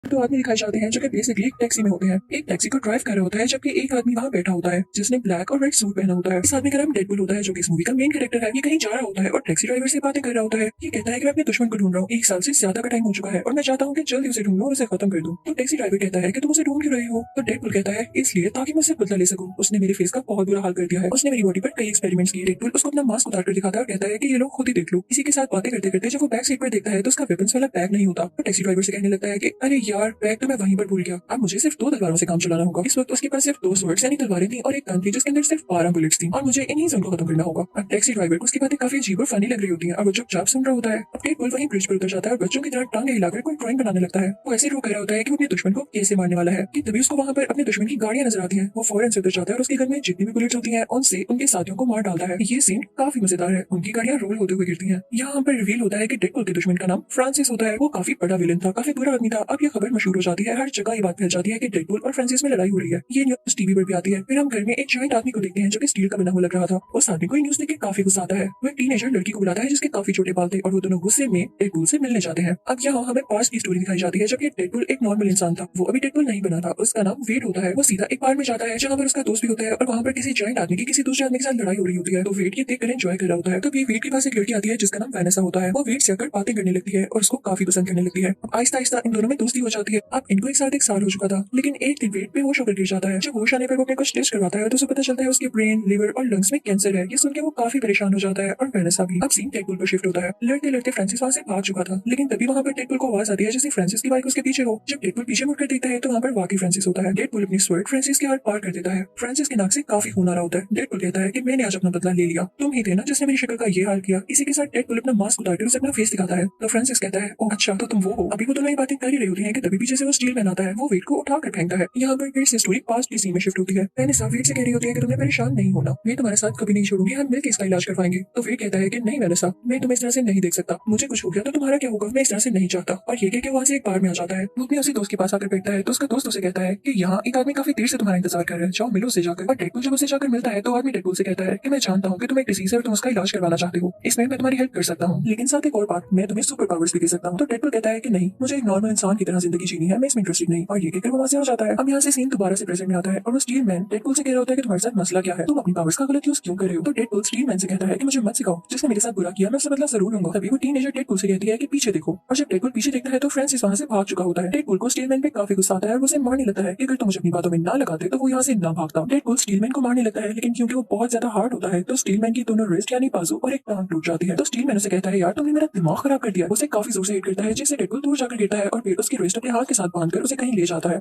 तो आदमी दिखाए जाते हैं जो कि बेसिकली एक टैक्सी में होते हैं। एक टैक्सी को ड्राइव कर रहा होता है जबकि एक आदमी वहाँ बैठा होता है जिसने ब्लैक और रेड सूट पहना होता है। इस आदमी का नाम डेडपूल होता है जो कि इस मूवी का मेन कैरेक्टर है। ये कहीं जा रहा होता है और टैक्सी ड्राइवर से बातें कर रहा होता है। ये कहता है कि मैं अपने दुश्मन को ढूंढ रहा हूँ, 1 साल से ज्यादा का टाइम हो चुका है और मैं चाहता हूँ कि जल्दी उसे ढूंढ लूं और उसे खत्म कर दूं। तो टैक्सी ड्राइवर कहता है कि तुम उसे ढूंढ क्यों रहे हो? तो डेडपूल कहता है इसलिए ताकि मैं उससे बदला ले सकूं। उसने मेरे फेस का बहुत बुरा हाल कर दिया है, उसने मेरी बॉडी पर कई एक्सपेरिमेंट्स किए। डेडपूल उसको अपना मास्क उतार कर दिखाता है और कहता है कि ये लोग खुद ही देख लो। इसी के साथ बातें करते करते जब वो बैक सीट पर देखता है तो उसका वेपन्स वाला बैग नहीं होता। तो टैक्सी ड्राइवर से कहने लगता है कि अरे यार बैग तो मैं वहीं पर भूल गया, अब मुझे सिर्फ 2 तलवारों से काम चलाना होगा। इस वक्त उसके पास सिर्फ 2 स्वर्ड्स यानी तलवारें थी और एक गन थी जिसके अंदर सिर्फ 12 बुलेट्स थी और मुझे इन्हीं से उनको खत्म करना होगा। अब टैक्सी ड्राइवर को उसकी बातें काफी अजीब और फनी लग रही होती हैं और वो चुपचाप सुन रहा होता है। अब डेडपूल वहीं ब्रिज पर उतर जाता है और बच्चों की तरह टांगे हिलाकर कोई ड्राइंग बनाने लगता है। वो ऐसे रो कर रहा होता है कि वो अपने दुश्मन को कैसे मारने वाला है कि तभी उसको वहां पर अपने दुश्मन की गाड़ियां नजर आती हैं। वो फौरन से उतर जाता है और उसके घर में जितनी भी बुलेट्स होती हैं उनसे उनके साथियों को मार डालता है। ये सीन काफी मजेदार है, उनकी गाड़ियां रोल होते हुए गिरती हैं। यहाँ पर रिवील होता है कि डेडपूल के दुश्मन का नाम फ्रांसिस होता है। वो काफी बड़ा विलन था, काफी बुरा आदमी था। अब ये खबर मशहूर हो जाती है, हर जगह ये बात फैल जाती है कि डेडपूल और फ्रांसिस में लड़ाई हो रही है। ये न्यूज टीवी पर भी आती है। फिर हम घर में एक जॉइंट आदमी को देखते हैं जो कि स्टील का बना हुआ लग रहा था। उस आदमी को ये न्यूज देख के काफी गुस्सा आता है। वो एक टीनेजर लड़की को बुलाता है जिसके काफी छोटे बाल थे और वो दोनों गुस्से में डेडपूल से मिलने जाते हैं। अब यहाँ हमें पास्ट की स्टोरी दिखाई जाती है जबकि डेडपूल एक नॉर्मल इंसान था। वो अभी डेडपूल नहीं बना था, उसका नाम वेड होता है। वो सीधा एक बार में जाता है जहाँ पर उसका दोस्त भी होता है और वहाँ पर किसी जॉइंट आदमी की किसी दूसरे आदमी के साथ लड़ाई हो रही होती है। तो वेड ये देख कर एंजॉय कर रहा होता है। तभी वेड के पास एक लड़की आती है जिसका नाम वैनेसा होता है। वो वेड से आकर बातें करने लगती है और उसको काफी पसंद करने लगती है। आहिस्ता आहिस्ता इन दोनों में दोस्ती हो जाती है। अब इनको एक साथ 1 साल हो चुका था, लेकिन एक दिन वेड बेहोश होकर गिर जाता है। जब होश आने पर वो अपने कुछ टेस्ट करवाता है तो उसे पता चलता है उसके ब्रेन, लिवर और लंग्स में कैंसर है। ये सुन के वो काफी परेशान हो जाता है और वैनेसा भी। अब सीन डेडपूल पर शिफ्ट होता है। लड़ते लड़ते फ्रांसिस वहां से भाग चुका था, लेकिन तभी वहां पर डेडपूल को आवाज आती है जैसे फ्रांसिस की बाइक उसके पीछे हो। जब डेडपूल पीछे मुड़कर देखता है तो वहां पर वाकई फ्रांसिस होता है। डेडपूल अपनी स्वर्ड फ्रांसिस के हाथ पार कर देता है। फ्रांसिस के नाक से काफी खून आ रहा होता है। डेडपूल कहता है कि मैंने आज अपना बदला ले लिया, तुम ही थे ना जिसने मेरी शक्ल का ये हाल किया। इसी के साथ डेडपूल अपना मास्क उतार कर उसे अपना फेस दिखाता है। तो फ्रांसिस कहता है ओह अच्छा तो तुम वो हो। अभी वो दोनों ये बातें कर ही रही होती है कि तभी पीछे से वो स्टील मैन आता है। वो वेट को उठा कर फेंकता है। यहाँ पर फिर से स्टोरी पास्ट की सीन में शिफ्ट होती है। मैंने साफ वेट से कह रही होती है कि तुम्हें परेशान नहीं होना, मैं तुम्हारे साथ कभी नहीं छोड़ूंगी, हम मिलकर इसका इलाज करवाएंगे। तो वेट कहता है कि नहीं वैनेसा, मैं तुम्हें इस तरह से नहीं देख सकता, मुझे कुछ हो गया तो तुम्हारा क्या होगा, मैं इस तरह से नहीं चाहता। और ये कह के वहां से एक बार में आ जाता है। वो अपने उसी दोस्त के पास आकर बैठता है तो उसका दोस्त उसे कहता है कि यहाँ एक आदमी काफी देर से तुम्हारा इंतजार कर रहा है, जाओ मिलो उसे जाकर। और डेडपूल जब उसे जाकर मिलता है तो आदमी डेडपूल से कहता है कि मैं जानता हूँ कि तुम एक डिसीज है और तुम उसका इलाज करवाना चाहते हो, इसमें मैं तुम्हारी हेल्प कर सकता हूँ, लेकिन साथ एक और बात, मैं तुम्हें सुपर पावर्स भी दे सकता हूँ। तो डेडपूल कहता है कि नहीं, मुझे एक नॉर्मल इंसान की तरह जिंदगी जीनी है, मैं इसमें इंटरेस्टेड नहीं। और ये कहकर वो वहां से हो जाता है। अब यहाँ से सीन दोबारा से प्रेजेंट में आता है और वो स्टील मैन डेडपूल से कह रहा होता है कि तुम्हारे साथ मसला क्या है, तुम अपनी पावर्स का गलत यूज क्यों कर रहे हो। तो डेडपूल स्टील मैन से कहता है कि मुझे मत सिखाओ, जिसने मेरे साथ बुरा किया मैं उससे बदला जरूर लूंगा। तभी वो टीनेजर डेडपूल से कहती है कि पीछे देखो। और जब डेडपूल पीछे देखता है तो फ्रांसिस वहां से भाग चुका होता है। डेडपूल को स्टील मैन पे काफी गुस्सा आता है और वो उसे मारने लगता है कि अगर तुम मुझे अपनी बातों में ना लगाते तो वो यहाँ से ना भागता। डेडपूल स्टील मैन को मारने लगता है, लेकिन क्योंकि वो बहुत ज्यादा हार्ड होता है तो स्टील मैन की दोनों रिस्ट यानी बाजू और एक टांग टूट जाती है। तो स्टील मैन उसे कहता है यार तुमने मेरा दिमाग खराब कर दिया। उसे काफी जोर से हिट करता है जिससे डेडपूल दूर जाकर गिरता है और फिर उसकी रिस्ट अपने हाथ के साथ बांधकर उसे कहीं ले जाता है।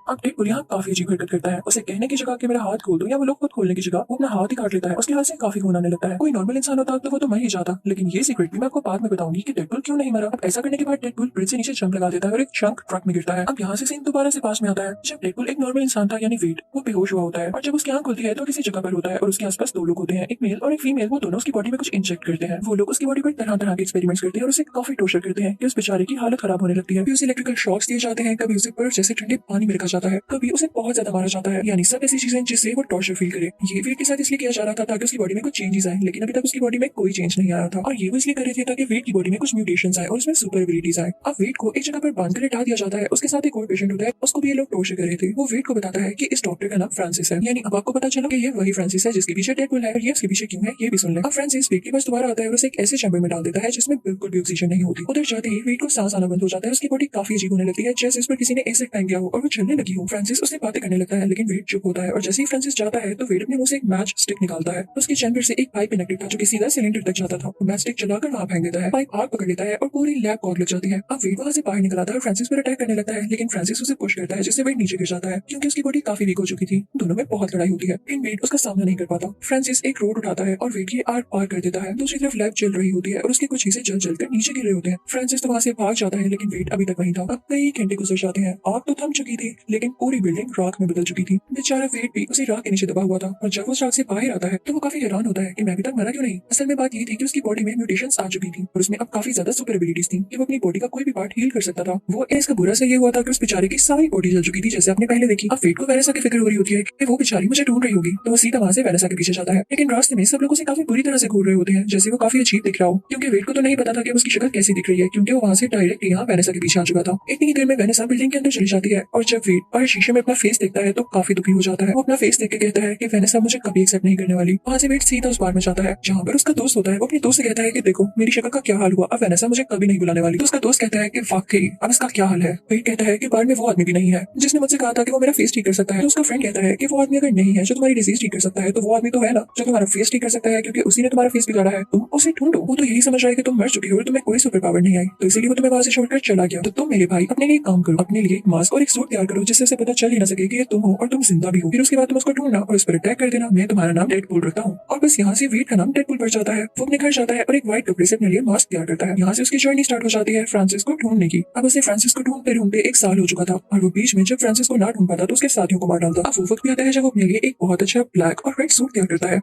अब डेडपूल यहाँ काफी अजीब हरकत करता है। उसे कहने की जगह कि मेरा हाथ खोल दो या वो लोग खुद खोलने की जगह वो अपना हाथ ही काट लेता है। उसके हाथ से काफी खून आने लगता है। कोई नॉर्मल इंसान होता तो वो तो मर ही जाता, लेकिन ये सीक्रेट भी मैं आपको बाद में बताऊंगी कि डेडपूल क्यों नहीं मरा। अब ऐसा करने के बाद डेडपूल ब्रिज से नीचे जंप लगा देता है और एक चंक ट्रक में गिरता है। अब यहाँ से सीन दोबारा से पास में आता है जब डेडपूल एक नॉर्मल इंसान था यानी वेट, वो बेहोश हुआ होता है और जब उसकी आंख खुलती है तो किसी जगह पर होता है और उसके आसपास 2 लोग होते हैं, एक मेल और एक फीमेल। वो दोनों उसकी बॉडी में कुछ इंजेक्ट करते हैं। वो लोग उसकी बॉडी पर तरह तरह के एक्सपेरिमेंट्स करते हैं और उसे काफी टॉर्चर करते हैं कि उस बेचारे की हालत खराब होने लगती है। कभी उसे इलेक्ट्रिकल शॉक्स दिए जाते हैं, कभी उसे बर्फ जैसे ठंडे पानी में रखा जाता है, कभी उसे बहुत ज्यादा मारा जाता है, यानी सब ऐसी चीजें जिससे वो टॉर्चर फील करे। ये वेट के साथ इसलिए किया जा रहा था ताकि उसकी बॉडी में कुछ चेंजेस आए, लेकिन अभी तक उसकी बॉडी में कोई चेंज नहीं आया था। और ये वो इसलिए कर रहे थे ताकि वेट की बॉडी में कुछ म्यूटेशंस आए और उसमें सुपर एबिलिटीज आए। अब वेट को एक जगह पर बांध कर लिटा दिया जाता है। उसके साथ एक और पेशेंट होता है, उसको भी ये लोग टॉर्चर कर रहे थे। वो वेट को बताता है कि इस डॉक्टर का नाम फ्रांसिस है, यानी अब आपको पता चला कि ये वही फ्रांसिस है जिसके पीछे डेडपूल है। और ये उसके पीछे क्यों है ये भी सुन ले। अब फ्रांसिस वेट के पास दोबारा आता है और उसे एक ऐसे चैम्बर में डाल देता है जिसमें बिल्कुल भी ऑक्सीजन नहीं होती। उधर जाते ही वेट को सांस आना बंद हो जाता है। उसकी बॉडी काफी अजीब होने लगती है, जैसे इस पर किसी ने एसिड फेंक दिया हो और वो चलने लगी हो। फ्रांसिस उससे बातें करने लगता है, लेकिन वेट चुप होता है। और जैसे ही फ्रांसिस जाता है तो वेट अपने मुंह से एक मैच स्टिक निकालता है। उसके चैम्बर से एक पाइप कनेक्टेड था जो कि सीधा सिलेंडर तक जाता था। मैच स्टिक चलाकर वहां फेंक देता है, पाइप आग पकड़ लेता है और पूरी लैब को आग लग जाती है। अब वेट वहां से बाहर निकल आता है और फ्रांसिस पर अटैक करने लगता है, लेकिन फ्रांसिस उसे पुश करता है जिससे वेट नीचे गिर जाता है क्योंकि उसकी बॉडी काफी वीक हो चुकी थी। दोनों में बहुत लड़ाई होती है, लेकिन वेट उसका सामना नहीं कर पाता। फ्रांसिस एक रोड उठाता है और वेट की आर पार कर देता है। दूसरी तरफ लैब चल रही होती है और उसके कुछ हिस्से जल जलकर नीचे गिर रहे होते हैं। फ्रांसिस तो वहां से भाग जाता है, लेकिन वेट अभी तक वहीं था। अब कई घंटे गुजर जाते हैं, आग तो थम चुकी थी लेकिन पूरी बिल्डिंग राख में बदल चुकी थी। बेचारा वेट भी उसी राख के नीचे दबा हुआ था और जब वो उस राख से बाहर आता है तो वो काफी हैरान होता है कि मैं अभी तक मरा क्यों नहीं। असल में बात ये थी कि उसकी बॉडी में म्यूटेशंस आ चुकी थी और उसमें अब काफी ज्यादा सुपर एबिलिटीज थी कि वो अपनी बॉडी का कोई भी पार्ट हील कर सकता था। वो इसका बुरा से ये हुआ था कि उस बेचारे की सारी बॉडी जल चुकी थी जैसे आपने पहले देखी। अब वेट को वेनेसा की फिक्र हो रही होती है कि वो बेचारी मुझे ढूंढ रही होगी, तो वो सीधा वहां से वेनेसा के पीछे जाता है। लेकिन रास्ते में सब लोगों से काफी बुरी तरह से घूर रहे होते हैं जैसे वो काफी अजीब दिख रहा हो, क्योंकि वेट को तो नहीं पता था कि उसकी शक्ल कैसी दिख रही है, क्योंकि वो वहां से डायरेक्ट यहाँ वेनेसा के पीछे आ चुका था। इतनी ही देर में वेनेसा बिल्डिंग के अंदर चली जाती है और जब वेट और शीशे में अपना फेस देखता है तो काफी दुखी हो जाता है। वो अपना फेस देख के कहता है कि वेनेसा मुझे कभी एक्सेप्ट नहीं करने वाली। वहां से वेट सीधा उस बार में जाता है जहाँ पर उसका दोस्त होता है। वो अपने दोस्त से कहता है कि देखो मेरी शक्ल का क्या हाल हुआ, अब वेनेसा मुझे कभी नहीं बुलाने वाली। तो उसका दोस्त कहता है कि वाकई अब इसका क्या हाल है। वेट कहता है कि बार में वो आदमी भी नहीं है जिसने मुझसे कहा था कि वो मेरा फेस ठीक कर सकता है। तो उसका फ्रेंड कहता है कि वो आदमी अगर नहीं है जो तुम्हारी डिजीज ठीक कर सकता है तो वो आदमी तो है ना जो तुम्हारा फेस ठीक कर सकता है, क्योंकि उसी ने तुम्हारा फेस बिगाड़ा है। तुम उसे ढूंढो। वो तो यही समझ रहा है कि तुम मर चुकी हो और तुम्हें कोई सुपर पावर नहीं आई, तो इसीलिए वो तुम्हें वहां से छोड़कर चला गया। तो तुम मेरे भाई अपने लिए काम करो, अपने लिए एक मास्क और एक सूट तैयार करो जिससे उसे पता चल ही ना सके कि ये तुम हो और तुम जिंदा भी हो। फिर उसके बाद तुम उसको ढूंढना और उस पर अटैक कर देना। मैं तुम्हारा नाम डेडपूल रखता हूँ। और बस यहाँ से वेट का नाम डेडपूल पड़ जाता है। वो अपने घर जाता है और एक व्हाइट कपड़े से अपने लिए मास्क तैयार करता है। यहाँ से उसकी जर्नी स्टार्ट हो जाती है फ्रांसिस को ढूंढने की। अब उसे फ्रांसिस को ढूंढते ढूंढते एक साल हो चुका था और वो बीच में जब फ्रांसिस को ना ढूंढ पाता तो उसके साथियों को मार डालता। अब वो वक्त भी आता है जब वो अपने लिए एक बहुत अच्छा ब्लैक और रेड सूट तैयार करता है।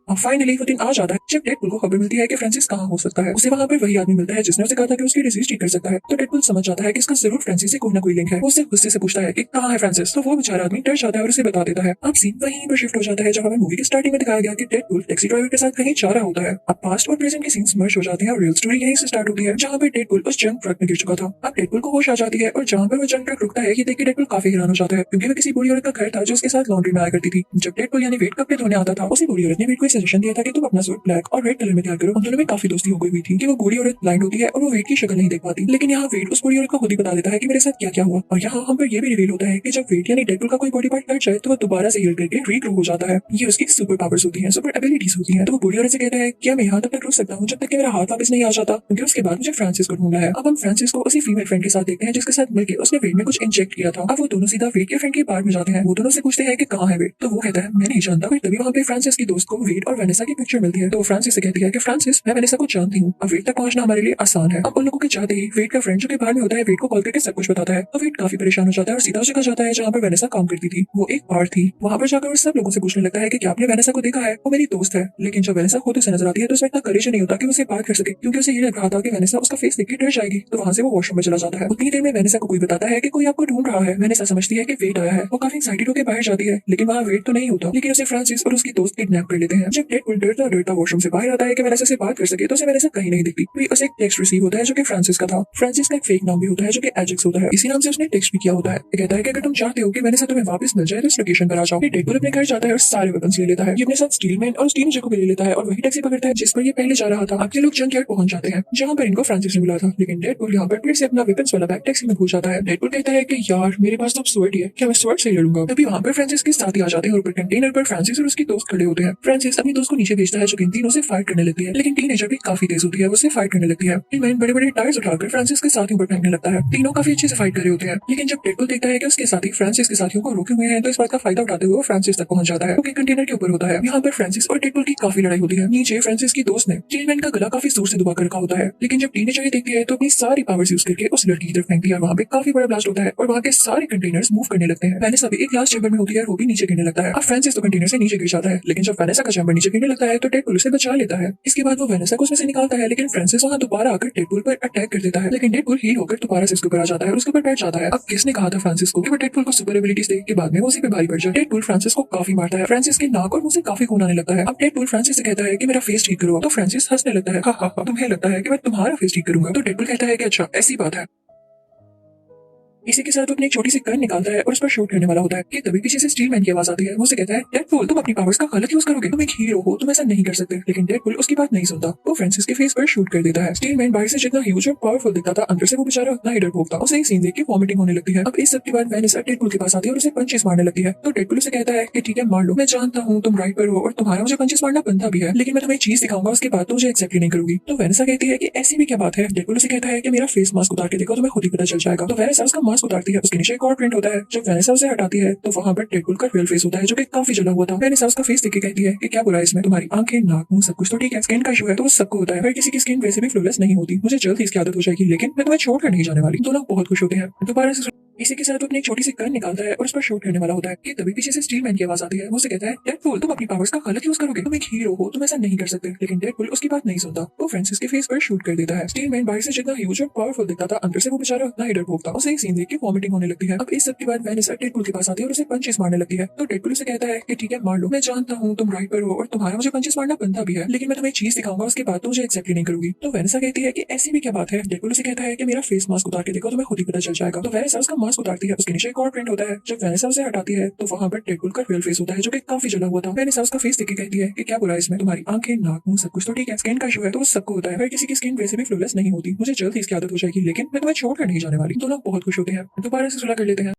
और फाइनली वो दिन आ जाता है जब डेडपूल को खबर मिलती है कि फ्रांसिस कहाँ हो सकता है। उसे वहाँ पर वही आदमी मिलता है जिसने उसे कहा था कि उसकी डिजीज ठीक कर सकता है। तो डेडपूल समझ जाता है कि इसका जरूर फ्रांसिस से कोई ना कोई लिंक है। वो उससे गुस्से से पूछता है कि कहाँ है फ्रांसिस। तो वो बेचारा आदमी डर जाता है और उसे बता देता है। अब सीन वहीं पर शिफ्ट हो जाता है जहाँ हमें मूवी के स्टार्टिंग में दिखाया गया कि डेडपूल टैक्सी ड्राइवर के साथ कहीं जा रहा होता है। अब पास्ट और प्रेजेंट के सीन्स मर्ज हो जाते हैं और रियल स्टोरी यहीं से स्टार्ट होती है जहाँ पर डेडपूल उस जंग ट्रक में गिर चुका था। अब डेडपूल को होश आ जाती है और जहाँ पर वो जंग ट्रक रुकता है ये देख के डेडपूल काफी हैरान हो जाता है, क्योंकि वो किसी बूढ़ी औरत का घर था जो उसके साथ लॉन्ड्री में आया करती थी। जब डेडपूल यानी वेट कपड़े धोने आता था उसी बूढ़ी औरत ने वेट को सजेशन दिया था कि तुम अपना सूट ब्लैक और रेड कलर में तैयार करो। उन दोनों में काफी दोस्ती हो गई हुई थी कि वो बूढ़ी औरत ब्लाइंड होती है और वो वेट की शक्ल नहीं देख पाती, लेकिन यहाँ वेट उस बूढ़ी औरत को खुद ही बता देता है कि मेरे साथ क्या क्या हुआ। और यहाँ हम पर ये भी रिवील होता है कि जब वेट यानी डेडपूल का कोई बॉडी पार्ट कट जाए तो वो दोबारा से हील करके रीग्रो हो जाता है। ये उसकी सुपर पावर्स होती है, सुपर एबिलिटीज होती है। तो वो बूढ़ी औरत से कहता है कि मैं यहाँ तक रुक सकता हूँ जब तक कि मेरा हाथ वापस नहीं आ जाता, क्योंकि उसके बाद मुझे फ्रांसिस को ढूंढना है। अब हम फ्रांसिस को उसी फीमेल फ्रेंड के साथ देखते हैं जिसके साथ मिलकर उसने वेट में कुछ इंजेक्ट किया था। अब वो दोनों सीधा वेट के फ्रेंड के पार्क में जाते हैं। वो दोनों से पूछते हैं कि कहाँ है वेट। तो वो कहता है मैं नहीं जानता। फिर तभी वहाँ पे फ्रांसिस की दोस्त को वेट और वेनेसा की पिक्चर मिलती है। तो फ्रांसिस से कहती है कि फ्रांसिस मैं वेनेसा को जानती हूँ, अब वेट तक पहुंचना हमारे लिए आसान है। अब उन लोगों के चाहते ही वेट का फ्रेंड जो कि बाहर में होता है वेट को कॉल करके सब कुछ बताता है। तो वेट काफी परेशान हो जाता है और सीधा उस जगह जाता है जहाँ पर वेनेसा काम करती थी। वो एक बार थी। वहाँ पर जाकर वो सब लोगों से पूछने लगता है कि क्या आपने वेनेसा को देखा है, वो मेरी दोस्त है। लेकिन जब वेनेसा खुद उसे नजर आती है तो उसमें इतना करेज नहीं होता कि उसे बात कर सके, क्योंकि उसे ये लग रहा था कि वेनेसा उसका फेस देख के डर जाएगी। तो वहाँ से वो वॉशरूम में चला जाता है। उतनी देर में वेनेसा को कोई बताता है कि कोई आपको ढूंढ रहा है। वेनेसा समझती है कि वेट आया है। वो काफी एक्साइटेड होकर बाहर जाती है, लेकिन वहाँ वेट तो नहीं होता, लेकिन उसे फ्रांसिस और उसकी दोस्त किडनैप कर लेते हैं। जब डेडपूल डरता डरता वॉशरूम से बाहर आता है कि वेनेसा से बात कर सके तो उसे वेनेसा कहीं नहीं दिखती। तो उसे एक टेक्स्ट रिसीव होता है जो कि फ्रांसिस का था। फ्रांसिस का एक फेक नाम भी होता है जो कि एजेक्स होता है। इसी नाम से उसने टेक्स्ट भी किया होता है। ये कहता है कि अगर तुम चाहते हो कि वेनेसा तुम्हें वापस मिल जाए तो इस लोकेशन पर आ जाओ। डेडपूल अपने घर जाता है और सारे वेपन्स ले लेता है। ये अपने साथ स्टीलमैन और स्टील को भी ले लेता है और वही टैक्सी पकड़ता है जिस पर ये पहले जा रहा था। अब ये लोग जंक यार्ड पहुंच जाते हैं जहाँ पर इनको फ्रांसिस ने बुलाया था, लेकिन डेडपूल यहाँ पर फिर से अपना वेपन्स वाला बैग टैक्सी में भूल जाता है। डेडपूल कहता है कि यार मेरे पास तो अब स्वॉर्ड ही है, क्या मैं स्वॉर्ड से ही लड़ूंगा। तभी वहाँ पर फ्रांसिस के साथ ही आ जाते हैं और ऊपर कंटेनर पर फ्रांसिस और उसकी दोस्त खड़े होते हैं। फ्रांसिस अपनी दोस्त को नीचे भेजता है जो कि इन तीनों से फाइट करने लगती है, लेकिन टीनेजर भी काफी तेज होती है, उससे फाइट करने लगती है। टीमैन बड़े बड़े टायर्स उठाकर फ्रांसिस के साथियों पर फेंकने लगता है। तीनों काफी अच्छे से फाइट कर रहे होते हैं, लेकिन जब डेडपूल देखता है कि उसके साथी फ्रांसिस के साथियों को रोके हुए हैं तो इस बात का फायदा उठाते हुए वो फ्रांसिस तक पहुंच जाता है, क्योंकि कंटेनर के ऊपर होता है। यहाँ पर फ्रांसिस और डेडपूल की काफी लड़ाई होती है। नीचे फ्रांसिस की दोस्त ने टीमैन का गला काफी जोर से दबा कर रखा होता है, लेकिन जब टीनेजर देखती है तो अपनी सारी पावर्स यूज करके उस लड़की की तरफ फेंकती है। वहाँ पे काफी बड़ा ब्लास्ट होता है और वहाँ के सारे कंटेनर्स मूव करने लगते हैं। वेनेसा भी एक ग्लास चैम्बर में होती है, वो भी नीचे गिरने लगता है। अब फ्रांसिस तो कंटेनर से नीचे गिर जाता है, लेकिन जब वेनेसा का चैम्बर नीचे गिरने लगता है तो डेडपूल उसे बचा लेता है। इसके बाद वो वेनेसा को उसमें से निकालता है, लेकिन फ्रांसिस वहाँ दोबारा आकर डेडपूल पर अटैक कर देता है, लेकिन डेडपूल हील होकर दोबारा से उसके ऊपर आ जाता है और उसके ऊपर बैठ जाता है। अब किसने कहा था फ्रांसिस को कि वो डेडपूल को सुपर एबिलिटीज दे के बाद में वो उसी पे भारी पड़ जाए। डेडपूल फ्रांसिस को काफी मारता है। फ्रांसिस के नाक और मुंह से काफी खून आने लगता है। अब डेडपूल फ्रांसिस से कहता है कि मेरा फेस ठीक करो। तो फ्रांसिस हंसने लगता है, हा तुम्हें लगता है कि मैं तुम्हारा फेस ठीक करूंगा। तो डेडपूल कहता है कि अच्छा ऐसी बात है। इसी के साथ वो अपनी एक छोटी सी गन निकालता है और उस पर शूट करने वाला होता है कि तभी पीछे से स्टीलमैन की आवाज आती है। वो उसे कहता है डेडपूल तुम अपनी पावर्स का गलत यूज करोगे, तुम एक हीरो हो, तुम ऐसा नहीं कर सकते। लेकिन डेडपूल उसकी बात नहीं सुनता, वो फ्रांसिस के फेस पर शूट कर देता है। स्टीलमैन बाहर से जितना ह्यूज और पावरफुल दिखता था, अंदर से वो बेचारा उतना ही डरपोक था। उसे एक सीन देख के वॉमिटिंग होने लगती है। अब इस सब के बाद वेनेसा डेडपूल के पास आती है और उसे पंचेस मारने लगती है। तो डेडपूल उसे कहता है कि ठीक है मार लो, मैं जानता हूँ तुम राइट पर हो और तुम्हारा मुझे पंचेस मारना बनता भी है, लेकिन मैं तुम्हें एक चीज दिखाऊंगा, उसके बाद तो मुझे एक्सेप्ट नहीं करूंगी। तो वेनेसा कहती है कि ऐसी भी क्या बात है। डेडपूल उसे कहता है कि मेरा फेस मास्क उतार के देखो, तुम्हें खुद ही पता चल जाएगा। तो वेनेसा उसका मास्क उतारती है, उसके नीचे एक और प्रिंट होता है। जब वेनेसा उसे हटाती है तो वहाँ पर डेडपूल का रियल फेस होता है जो कि काफी जला हुआ था। वेनेसा उसका फेस देख के कहती है कि क्या बुरा है इसमें, तुम्हारी आंखें नाक मुंह सब कुछ तो ठीक है, स्किन का इशू है तो वो सबको होता है, पर किसी की स्किन वैसे भी फ्लॉलेस नहीं होती। मुझे जल्द ही इसकी आदत हो जाएगी, लेकिन मैं तुम्हें छोड़कर नहीं जाने वाली। दोनों बहुत खुश होते हैं। दोबारा से इसी के साथ वो अपनी एक छोटी सी गन निकालता है और उस पर शूट करने वाला होता है कि तभी पीछे से स्टील मैन की आवाज आती है। वो उसे कहता है, डेडपुल तुम अपनी पावर्स का गलत यूज करोगे, तुम एक हीरो हो, तुम ऐसा नहीं कर सकते। लेकिन डेडपुल उसकी बात नहीं सुनता, वो फ्रांसिस के फेस पर शूट कर देता है। स्टील मैन बाहर से जितना ह्यूज और पावरफुल दिखता था, अंदर से वो बेचारा उतना ही डरपोक था। उसे एक सीन देख के वॉमिटिंग होने लगती है। अब इस सब के बाद वेनेसा डेडपुल के पास आती है और उसे पंचेस मारने लगती है। तो डेडपुल उसे कहता है कि ठीक है मार लो, मैं जानता हूँ तुम राइट पर हो और तुम्हारा मुझे पंचेस मारना बनता भी है, लेकिन मैं तुम्हें एक चीज दिखाऊंगा, उसके बाद तो मुझे एक्सेप्ट ही नहीं करूंगी। तो वेनेसा कहती है कि ऐसी भी क्या बात है। डेडपुल उसे कहता है कि मेरा फेस मास्क उतार के देखो, तुम्हें खुद ही पता चल जाएगा। तो वेनेसा उसका मास्क उतारती है, उसके नीचे एक और प्रिंट होता है। जब वेनेसा उसे हटाती है तो वहाँ पर डेडपुल का रियल फेस होता है जो कि काफी जला हुआ था। वेनेसा उसका फेस देख के कहती है कि क्या बुरा है इसमें, तुम्हारी आंखें, नाक, मुंह सब कुछ तो ठीक है, स्किन का इशू है तो वो सबको होता है, हर किसी की स्किन वैसे भी फ्लॉलेस नहीं होती, मुझे जल्द ही इसकी आदत हो जाएगी, लेकिन मैं तुम्हें छोड़कर नहीं जाने वाली। दोनों बहुत खुश होते हैं, दोबारा से सुलह कर लेते हैं।